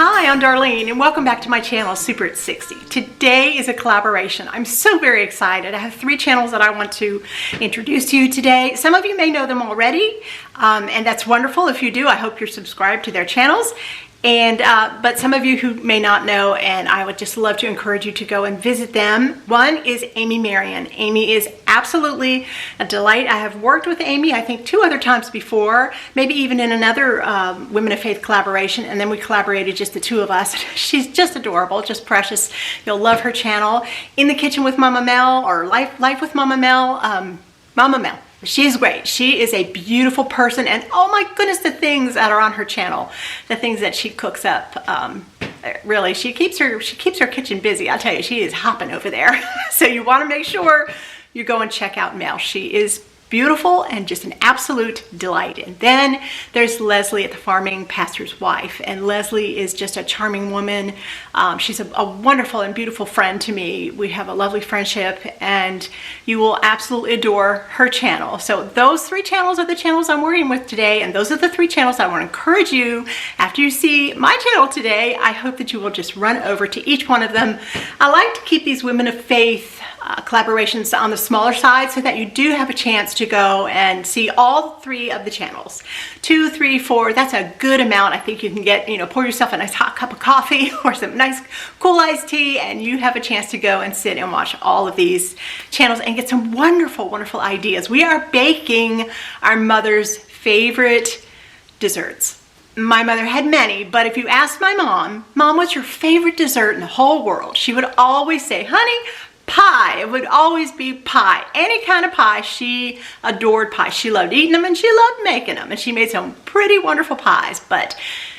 Hi, I'm Darlene and welcome back to my channel, Super at 60. Today is a collaboration. I'm so very excited. I have 3 channels that I want to introduce to you today. Some of you may know them already, and that's wonderful. If you do, I hope you're subscribed to their channels. But some of you who may not know, and I would just love to encourage you to go and visit them. One is Amy Marion. Amy is absolutely a delight. I have worked with Amy, I think 2 other times before, maybe even in another Women of Faith collaboration, and then we collaborated just the 2 of us. She's just adorable, just precious. You'll love her channel. In the Kitchen with Mama Mel, or Life with Mama Mel, Mama Mel. She's great. She is a beautiful person, and oh my goodness, the things that are on her channel, the things that she cooks up, really, she keeps her kitchen busy. I'll tell you, she is hopping over there. So you want to make sure you go and check out Mel. She is beautiful and just an absolute delight. And then there's Leslie at the Farming Pastor's Wife, and Leslie is just a charming woman. She's a wonderful and beautiful friend to me. We have a lovely friendship, and you will absolutely adore her channel. So those 3 channels are the channels I'm working with today, and those are the 3 channels I want to encourage you. After you see my channel today, I hope that you will just run over to each one of them. I like to keep these Women of Faith collaborations on the smaller side so that you do have a chance to go and see all 3 of the channels. 2, 3, 4, that's a good amount. I think you can get, pour yourself a nice hot cup of coffee or some nice cool iced tea, and you have a chance to go and sit and watch all of these channels and get some wonderful, wonderful ideas. We are baking our mother's favorite desserts. My mother had many, but if you asked my mom, what's your favorite dessert in the whole world? She would always say, honey, pie. It would always be pie. Any kind of pie. She adored pie. She loved eating them and she loved making them. And she made some pretty wonderful pies. But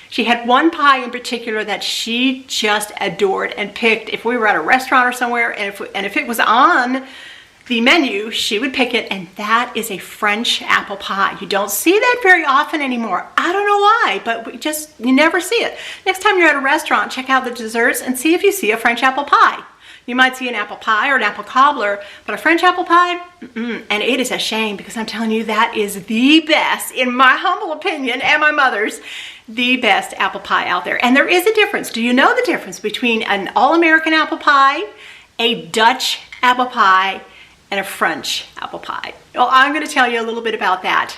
she had one pie in particular that she just adored and picked. If we were at a restaurant or somewhere, and if it was on the menu, she would pick it, and that is a French apple pie. You don't see that very often anymore. I don't know why, but you never see it. Next time you're at a restaurant, check out the desserts and see if you see a French apple pie. You might see an apple pie or an apple cobbler, but a French apple pie, and it is a shame, because I'm telling you, that is the best, in my humble opinion, and my mother's, the best apple pie out there. And there is a difference. Do you know the difference between an all-American apple pie, a Dutch apple pie, and a French apple pie? Well, I'm going to tell you a little bit about that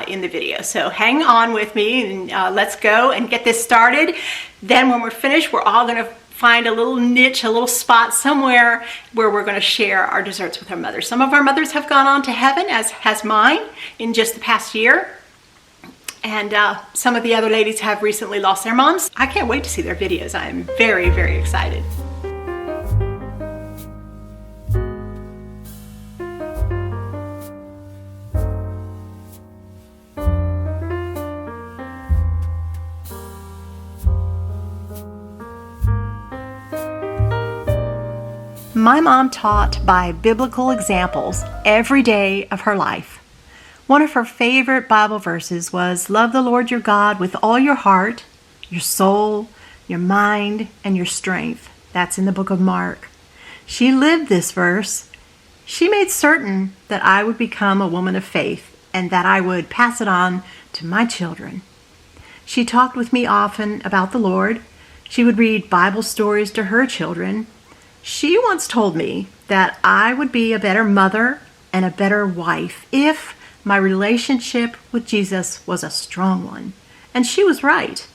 in the video. So hang on with me, and let's go and get this started. Then when we're finished, we're all going to find a little niche, a little spot somewhere where we're going to share our desserts with our mothers. Some of our mothers have gone on to heaven, as has mine in just the past year. And some of the other ladies have recently lost their moms. I can't wait to see their videos. I am very, very excited. My mom taught by biblical examples every day of her life. One of her favorite Bible verses was, "Love the Lord your God with all your heart, your soul, your mind, and your strength." That's in the book of Mark. She lived this verse. She made certain that I would become a woman of faith and that I would pass it on to my children. She talked with me often about the Lord. She would read Bible stories to her children. She once told me that I would be a better mother and a better wife if my relationship with Jesus was a strong one. And she was right.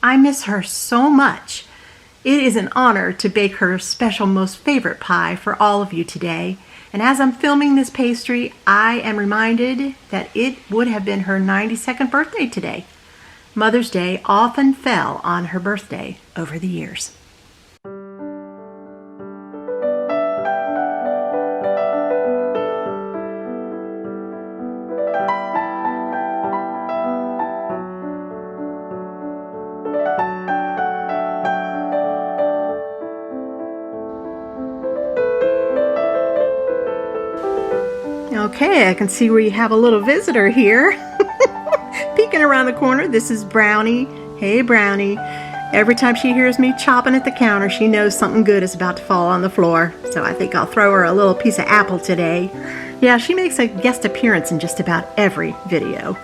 I miss her so much. It is an honor to bake her special most favorite pie for all of you today. And as I'm filming this pastry, I am reminded that it would have been her 92nd birthday today. Mother's Day often fell on her birthday over the years. Okay, I can see we have a little visitor here. Peeking around the corner. This is Brownie. Hey, Brownie. Every time she hears me chopping at the counter, she knows something good is about to fall on the floor. So I think I'll throw her a little piece of apple today. Yeah, she makes a guest appearance in just about every video.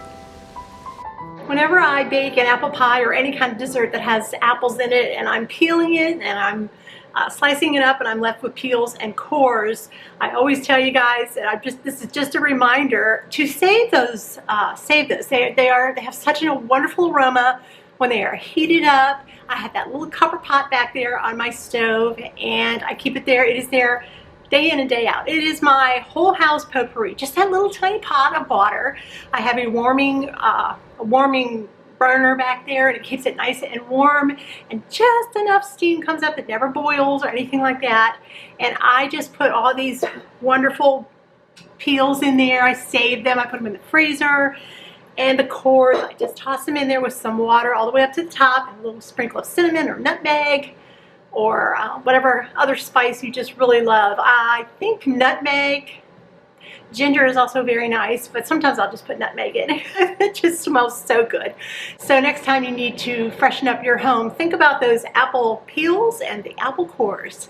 Whenever I bake an apple pie or any kind of dessert that has apples in it and I'm peeling it and I'm slicing it up and I'm left with peels and cores, I always tell you guys that this is just a reminder to save those. They have such a wonderful aroma when they are heated up. I have that little copper pot back there on my stove and I keep it there. It is there day in and day out. It is my whole house potpourri. Just that little tiny pot of water. I have a warming burner back there and it keeps it nice and warm, and just enough steam comes up. It never boils or anything like that. And I just put all these wonderful peels in there. I save them. I put them in the freezer. And the cores, I just toss them in there with some water all the way up to the top, and a little sprinkle of cinnamon or nutmeg or whatever other spice you just really love. I think nutmeg. Ginger is also very nice, but sometimes I'll just put nutmeg in. It just smells so good. So next time you need to freshen up your home, think about those apple peels and the apple cores.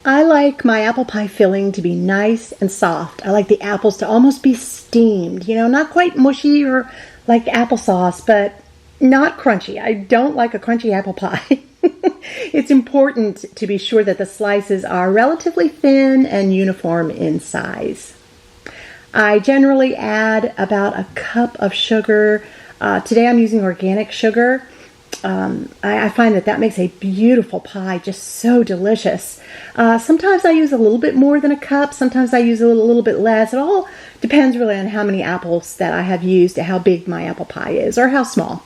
I like my apple pie filling to be nice and soft. I like the apples to almost be steamed, you know, not quite mushy or like applesauce, but not crunchy. I don't like a crunchy apple pie. It's important to be sure that the slices are relatively thin and uniform in size. I generally add about a cup of sugar. Today I'm using organic sugar. I find that makes a beautiful pie, just so delicious. Sometimes I use a little bit more than a cup. Sometimes I use a little bit less. It all depends really on how many apples that I have used, how big my apple pie is, or how small.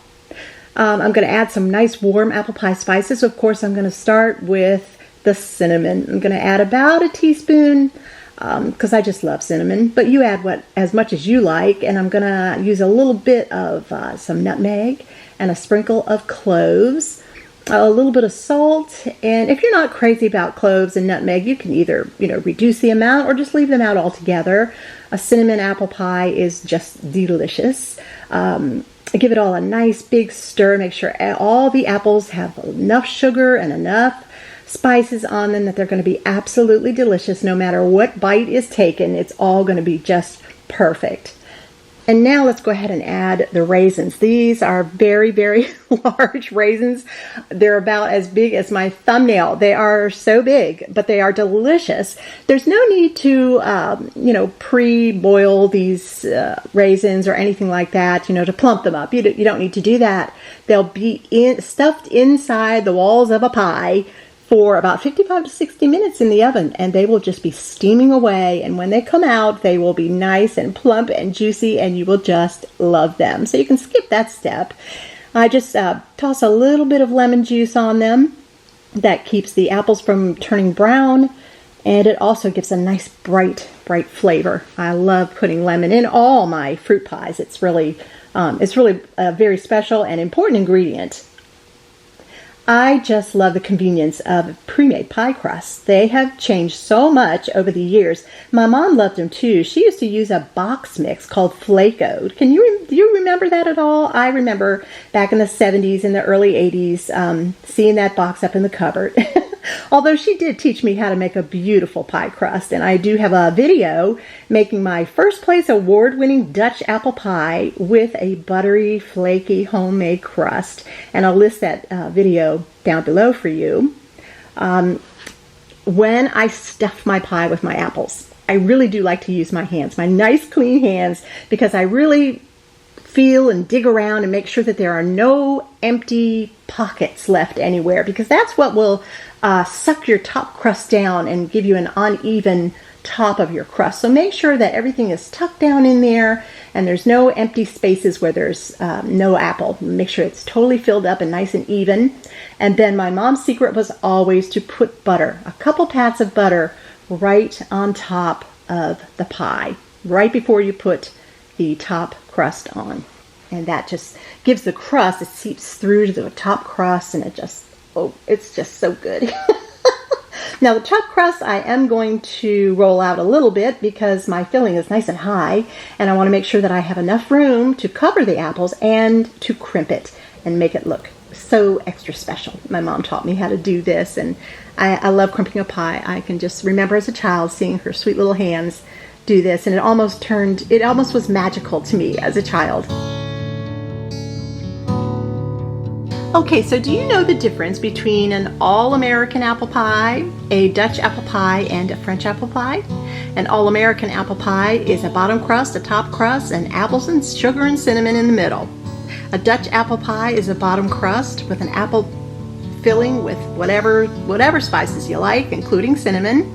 I'm going to add some nice warm apple pie spices. Of course, I'm going to start with the cinnamon. I'm going to add about a teaspoon because I just love cinnamon, but you add as much as you like. And I'm going to use a little bit of some nutmeg and a sprinkle of cloves, a little bit of salt. And if you're not crazy about cloves and nutmeg, you can either reduce the amount or just leave them out altogether. A cinnamon apple pie is just delicious. Give it all a nice big stir. Make sure all the apples have enough sugar and enough spices on them that they're going to be absolutely delicious. No matter what bite is taken, it's all going to be just perfect. And now let's go ahead and add the raisins. These are very, very large raisins. They're about as big as my thumbnail. They are so big, but they are delicious. There's no need to, pre-boil these raisins or anything like that, to plump them up. You don't need to do that. They'll be stuffed inside the walls of a pie for about 55 to 60 minutes in the oven, and they will just be steaming away. And when they come out, they will be nice and plump and juicy, and you will just love them. So you can skip that step. I just toss a little bit of lemon juice on them. That keeps the apples from turning brown, and it also gives a nice bright flavor. I love putting lemon in all my fruit pies. It's really a very special and important ingredient. I just love the convenience of pre-made pie crusts. They have changed so much over the years. My mom loved them too. She used to use a box mix called Flake-Oed. Do you remember that at all? I remember back in the 70s and the early 80s seeing that box up in the cupboard. Although she did teach me how to make a beautiful pie crust, and I do have a video making my first place award-winning Dutch apple pie with a buttery, flaky homemade crust, and I'll list that video down below for you. When I stuff my pie with my apples, I really do like to use my hands, my nice clean hands, because I really feel and dig around and make sure that there are no empty pockets left anywhere, because that's what will suck your top crust down and give you an uneven top of your crust. So make sure that everything is tucked down in there and there's no empty spaces where there's no apple. Make sure it's totally filled up and nice and even. And then my mom's secret was always to put butter, a couple pats of butter, right on top of the pie, right before you put the top crust on. And that just gives the crust, it seeps through to the top crust, and it's just so good. Now the top crust I am going to roll out a little bit because my filling is nice and high, and I want to make sure that I have enough room to cover the apples and to crimp it and make it look so extra special. My mom taught me how to do this, and I love crimping a pie. I can just remember as a child seeing her sweet little hands do this, and it almost was magical to me as a child. Okay, so do you know the difference between an all-American apple pie, a Dutch apple pie, and a French apple pie? An all-American apple pie is a bottom crust, a top crust, and apples and sugar and cinnamon in the middle. A Dutch apple pie is a bottom crust with an apple filling with whatever spices you like, including cinnamon,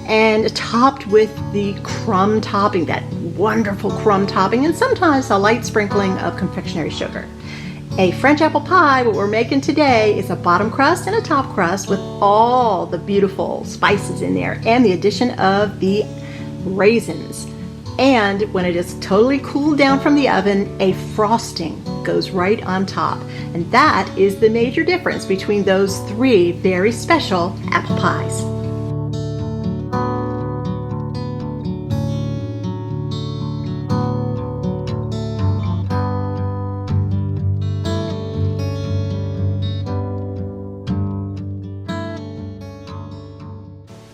and topped with the crumb topping, that wonderful crumb topping, and sometimes a light sprinkling of confectionery sugar. A French apple pie, what we're making today, is a bottom crust and a top crust with all the beautiful spices in there and the addition of the raisins. And when it is totally cooled down from the oven, a frosting goes right on top. And that is the major difference between those three very special apple pies.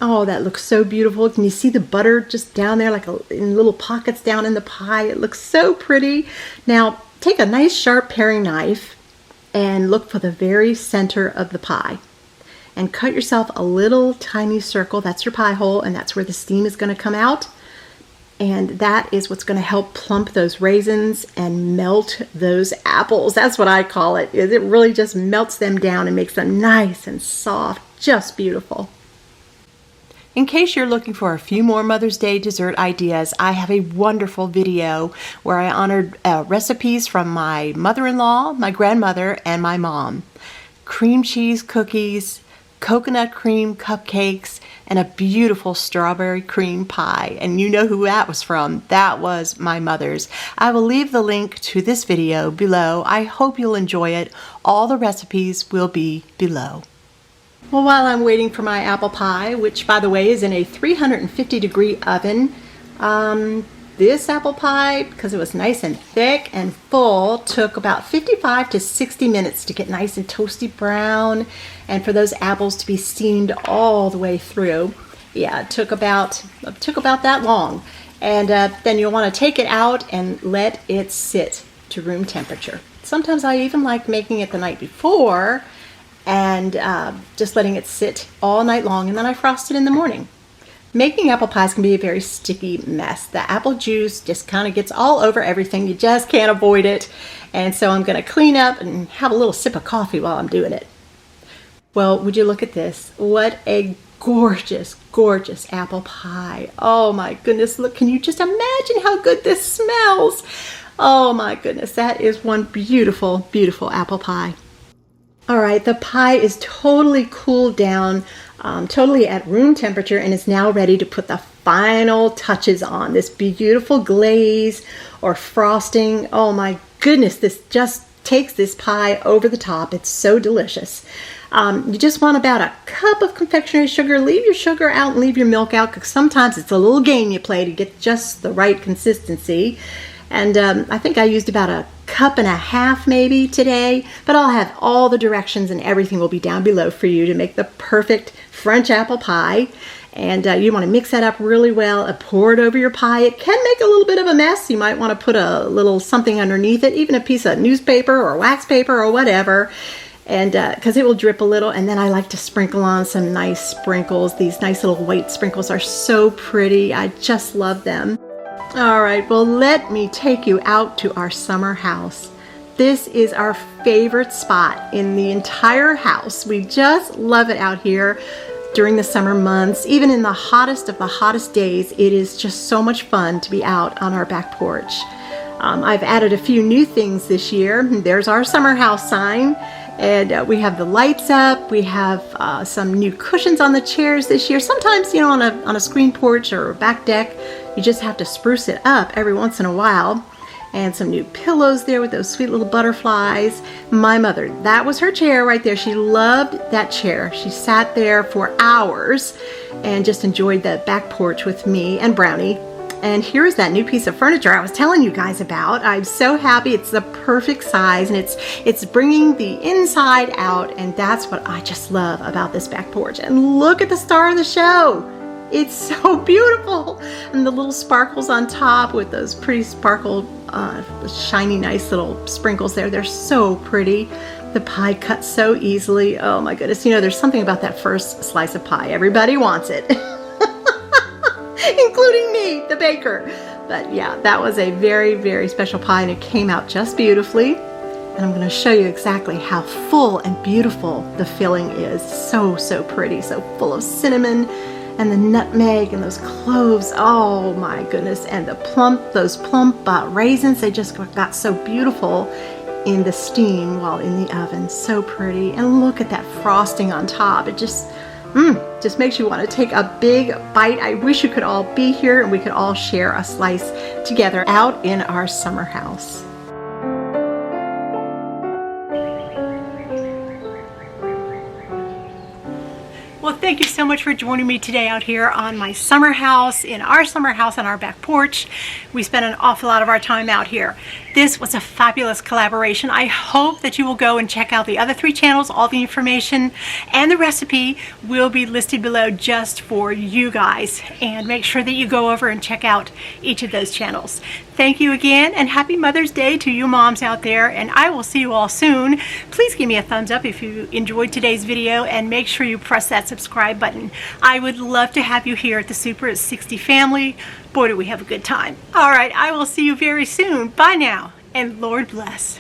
Oh, that looks so beautiful. Can you see the butter just down there like in little pockets down in the pie? It looks so pretty. Now, take a nice sharp paring knife and look for the very center of the pie. And cut yourself a little tiny circle. That's your pie hole, and that's where the steam is going to come out. And that is what's going to help plump those raisins and melt those apples. That's what I call it. It really just melts them down and makes them nice and soft. Just beautiful. In case you're looking for a few more Mother's Day dessert ideas, I have a wonderful video where I honored recipes from my mother-in-law, my grandmother, and my mom. Cream cheese cookies, coconut cream cupcakes, and a beautiful strawberry cream pie. And you know who that was from. That was my mother's. I will leave the link to this video below. I hope you'll enjoy it. All the recipes will be below. Well, while I'm waiting for my apple pie, which by the way is in a 350-degree oven, this apple pie, because it was nice and thick and full, took about 55 to 60 minutes to get nice and toasty brown and for those apples to be steamed all the way through. Yeah, it took about that long. And then you'll want to take it out and let it sit to room temperature. Sometimes I even like making it the night before and just letting it sit all night long, and then I frost it in the morning. Making apple pies can be a very sticky mess. The apple juice just kind of gets all over everything. You just can't avoid it. And so I'm going to clean up and have a little sip of coffee while I'm doing it. Well, would you look at this? What a gorgeous, gorgeous apple pie. Oh my goodness, look, can you just imagine how good this smells? Oh my goodness, that is one beautiful, beautiful apple pie. All right, the pie is totally cooled down, totally at room temperature, and is now ready to put the final touches on. This beautiful glaze or frosting. Oh my goodness, this just takes this pie over the top. It's so delicious. You just want about a cup of confectionery sugar. Leave your sugar out and leave your milk out, because sometimes it's a little game you play to get just the right consistency. And I think I used about a cup and a half maybe today, but I'll have all the directions and everything will be down below for you to make the perfect French apple pie. And you want to mix that up really well and pour it over your pie. It can make a little bit of a mess. You might want to put a little something underneath it, even a piece of newspaper or wax paper or whatever, and because it will drip a little. And then I like to sprinkle on some nice sprinkles. These nice little white sprinkles are so pretty. I just love them. All right, well, let me take you out to our summer house. This is our favorite spot in the entire house. We just love it out here during the summer months. Even in the hottest of the hottest days, it is just so much fun to be out on our back porch. I've added a few new things this year. There's our summer house sign. And we have the lights up. We have some new cushions on the chairs this year. Sometimes, you know, on a screen porch or a back deck, you just have to spruce it up every once in a while. And some new pillows there with those sweet little butterflies. My mother, that was her chair right there. She loved that chair. She sat there for hours and just enjoyed the back porch with me and Brownie. And here's that new piece of furniture I was telling you guys about. I'm so happy. It's the perfect size, and it's bringing the inside out, and that's what I just love about this back porch. And look at the star of the show. It's so beautiful. And the little sparkles on top with those pretty sparkle, shiny, nice little sprinkles there. They're so pretty. The pie cuts so easily. Oh my goodness. You know, there's something about that first slice of pie. Everybody wants it, including me, the baker. But yeah, that was a very, very special pie, and it came out just beautifully. And I'm going to show you exactly how full and beautiful the filling is. So, so pretty. So full of cinnamon and the nutmeg and those cloves. Oh my goodness. And those plump raisins, they just got so beautiful in the steam while in the oven. So pretty. And look at that frosting on top. It just makes you want to take a big bite. I wish you could all be here and we could all share a slice together out in our summer house. Well, thank you so much for joining me today out here on my summer house, in our summer house on our back porch. We spent an awful lot of our time out here. This was a fabulous collaboration. I hope that you will go and check out the other 3 channels. All the information and the recipe will be listed below just for you guys. And make sure that you go over and check out each of those channels. Thank you again, and happy Mother's Day to you moms out there, and I will see you all soon. Please give me a thumbs up if you enjoyed today's video, and make sure you press that subscribe button. I would love to have you here at the Super at 60 family. Boy, do we have a good time. All right, I will see you very soon. Bye now, and Lord bless.